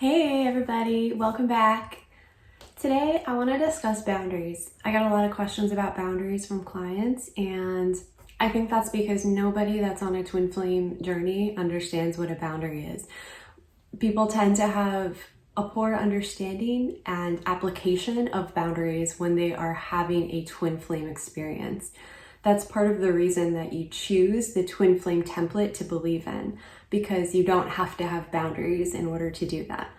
Hey everybody, welcome back. Today I want to discuss boundaries. I got a lot of questions about boundaries from clients, and I think that's because nobody that's on a twin flame journey understands what a boundary is. People tend to have a poor understanding and application of boundaries when they are having a twin flame experience. That's part of the reason that you choose the twin flame template to believe in, because you don't have to have boundaries in order to do that.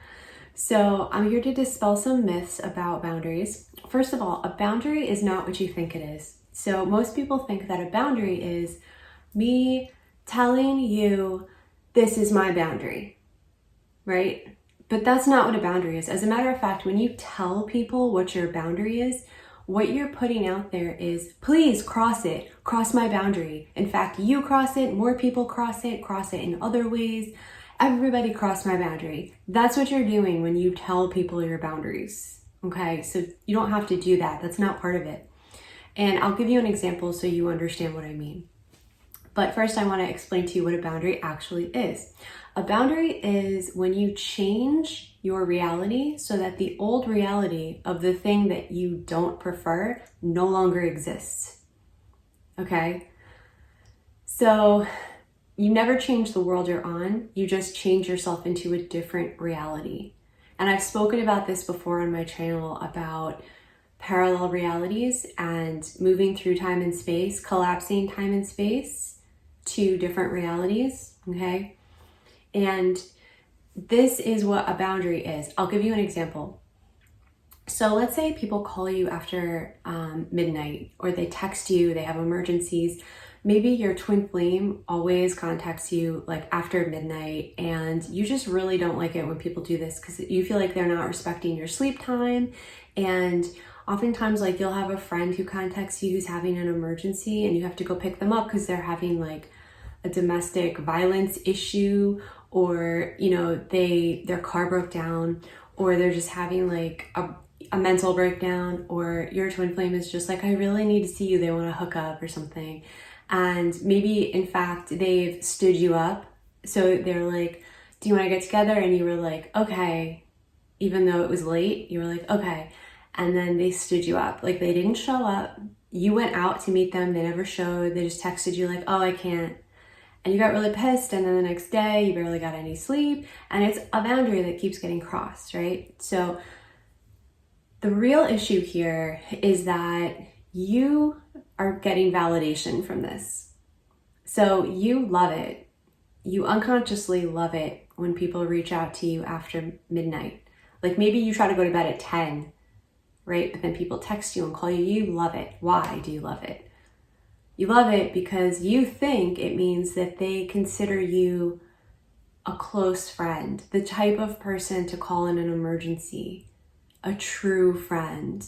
So I'm here to dispel some myths about boundaries. First of all, a boundary is not what you think it is. So most people think that a boundary is me telling you this is my boundary, right? But that's not what a boundary is. As a matter of fact, when you tell people what your boundary is, what you're putting out there is, please cross it, cross my boundary. In fact, you cross it, more people cross it in other ways. Everybody cross my boundary. That's what you're doing when you tell people your boundaries, okay? So you don't have to do that. That's not part of it. And I'll give you an example so you understand what I mean. But first, I want to explain to you what a boundary actually is. A boundary is when you change your reality so that the old reality of the thing that you don't prefer no longer exists. Okay? So you never change the world you're on, you just change yourself into a different reality. And I've spoken about this before on my channel about parallel realities and moving through time and space, collapsing time and space to different realities, okay? And this is what a boundary is. I'll give you an example. So let's say people call you after midnight, or they text you, they have emergencies. Maybe your twin flame always contacts you like after midnight, and you just really don't like it when people do this because you feel like they're not respecting your sleep time. And oftentimes, like, you'll have a friend who contacts you who's having an emergency and you have to go pick them up because they're having like a domestic violence issue, or their car broke down, or they're just having like a mental breakdown, or your twin flame is just like, I really need to see you, they want to hook up or something. And maybe in fact they've stood you up, so they're like, do you want to get together? And you were like, okay, even though it was late, you were like, okay. And then they stood you up, like they didn't show up. You went out to meet them, they never showed, they just texted you like, oh, I can't. And you got really pissed, and then the next day you barely got any sleep, and it's a boundary that keeps getting crossed, right? So the real issue here is that you are getting validation from this. So you love it. You unconsciously love it when people reach out to you after midnight. Like maybe you try to go to bed at 10, right? But then people text you and call you. You love it. Why do you love it? You love it because you think it means that they consider you a close friend, the type of person to call in an emergency, a true friend,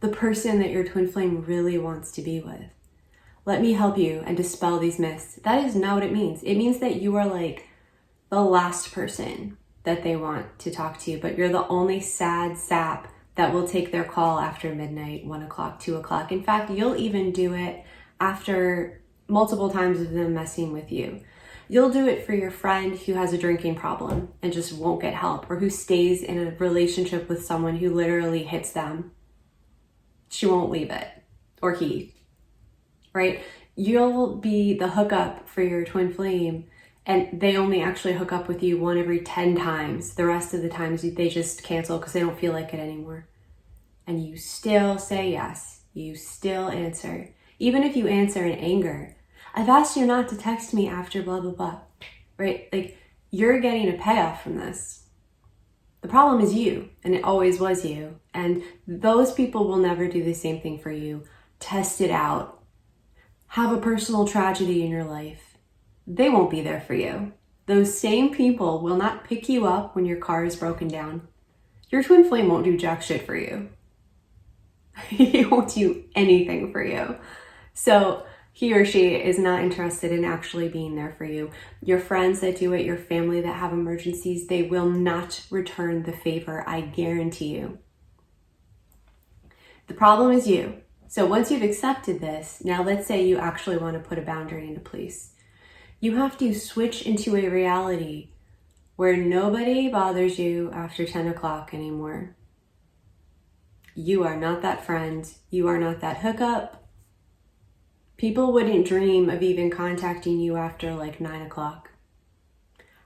the person that your twin flame really wants to be with. Let me help you and dispel these myths. That is not what it means. It means that you are like the last person that they want to talk to, but you're the only sad sap that will take their call after midnight, 1 o'clock, 2 o'clock. In fact, you'll even do it after multiple times of them messing with you. You'll do it for your friend who has a drinking problem and just won't get help, or who stays in a relationship with someone who literally hits them. She won't leave it, or he, right? You'll be the hookup for your twin flame, and they only actually hook up with you 1 every 10 times. The rest of the times they just cancel because they don't feel like it anymore. And you still say yes. You still answer. Even if you answer in anger, I've asked you not to text me after blah, blah, blah, right? Like, you're getting a payoff from this. The problem is you, and it always was you. And those people will never do the same thing for you. Test it out. Have a personal tragedy in your life. They won't be there for you. Those same people will not pick you up when your car is broken down. Your twin flame won't do jack shit for you. He won't do anything for you. So he or she is not interested in actually being there for you. Your friends that do it, your family that have emergencies, they will not return the favor, I guarantee you. The problem is you. So once you've accepted this, now let's say you actually want to put a boundary into place. You have to switch into a reality where nobody bothers you after 10 o'clock anymore. You are not that friend. You are not that hookup. People wouldn't dream of even contacting you after like 9 o'clock.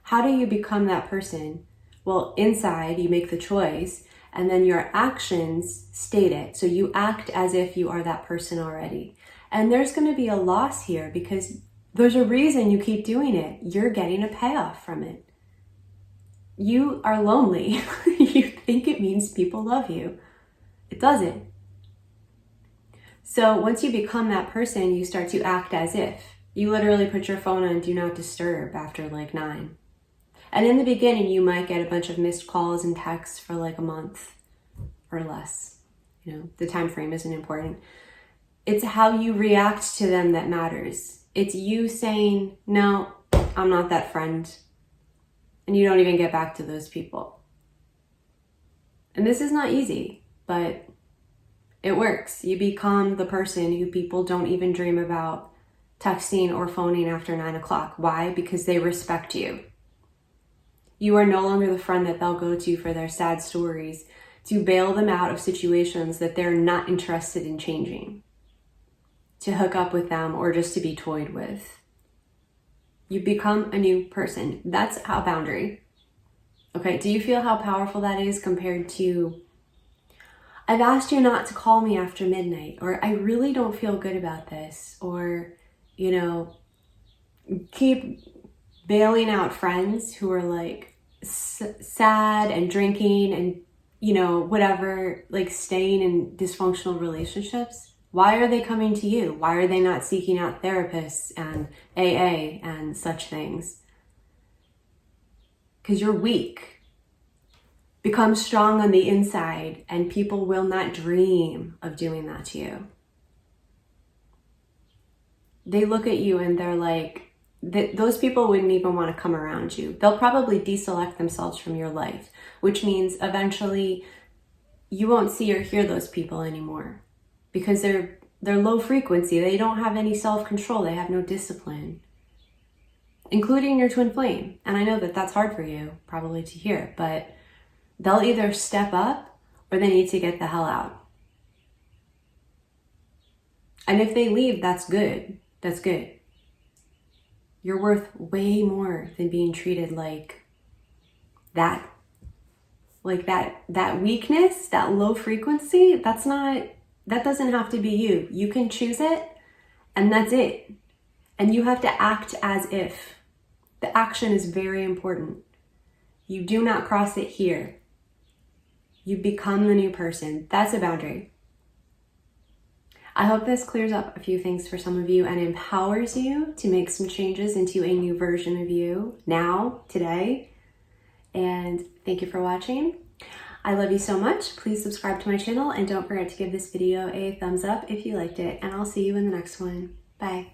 How do you become that person? Well, inside you make the choice, and then your actions state it. So you act as if you are that person already. And there's going to be a loss here because there's a reason you keep doing it. You're getting a payoff from it. You are lonely. You think it means people love you. It doesn't. So once you become that person, you start to act as if. You literally put your phone on do not disturb after like 9. And in the beginning, you might get a bunch of missed calls and texts for like a month or less. You know, the time frame isn't important. It's how you react to them that matters. It's you saying, no, I'm not that friend. And you don't even get back to those people. And this is not easy, but it works. You become the person who people don't even dream about texting or phoning after 9 o'clock. Why? Because they respect you. You are no longer the friend that they'll go to for their sad stories, to bail them out of situations that they're not interested in changing, to hook up with them or just to be toyed with. You become a new person. That's a boundary. Okay, do you feel how powerful that is compared to, I've asked you not to call me after midnight, or I really don't feel good about this, or, you know, keep bailing out friends who are like sad and drinking and, you know, whatever, like staying in dysfunctional relationships. Why are they coming to you? Why are they not seeking out therapists and AA and such things? Because you're weak. Become strong on the inside, and people will not dream of doing that to you. They look at you and they're like, those people wouldn't even want to come around you. They'll probably deselect themselves from your life, which means eventually you won't see or hear those people anymore because they're low frequency. They don't have any self-control. They have no discipline, including your twin flame. And I know that that's hard for you probably to hear, but they'll either step up or they need to get the hell out. And if they leave, that's good. That's good. You're worth way more than being treated like that. Like that weakness, that low frequency, that doesn't have to be you. You can choose it, and that's it. And you have to act as if. The action is very important. You do not cross it here. You become the new person. That's a boundary. I hope this clears up a few things for some of you and empowers you to make some changes into a new version of you now, today. And thank you for watching. I love you so much. Please subscribe to my channel and don't forget to give this video a thumbs up if you liked it. And I'll see you in the next one. Bye.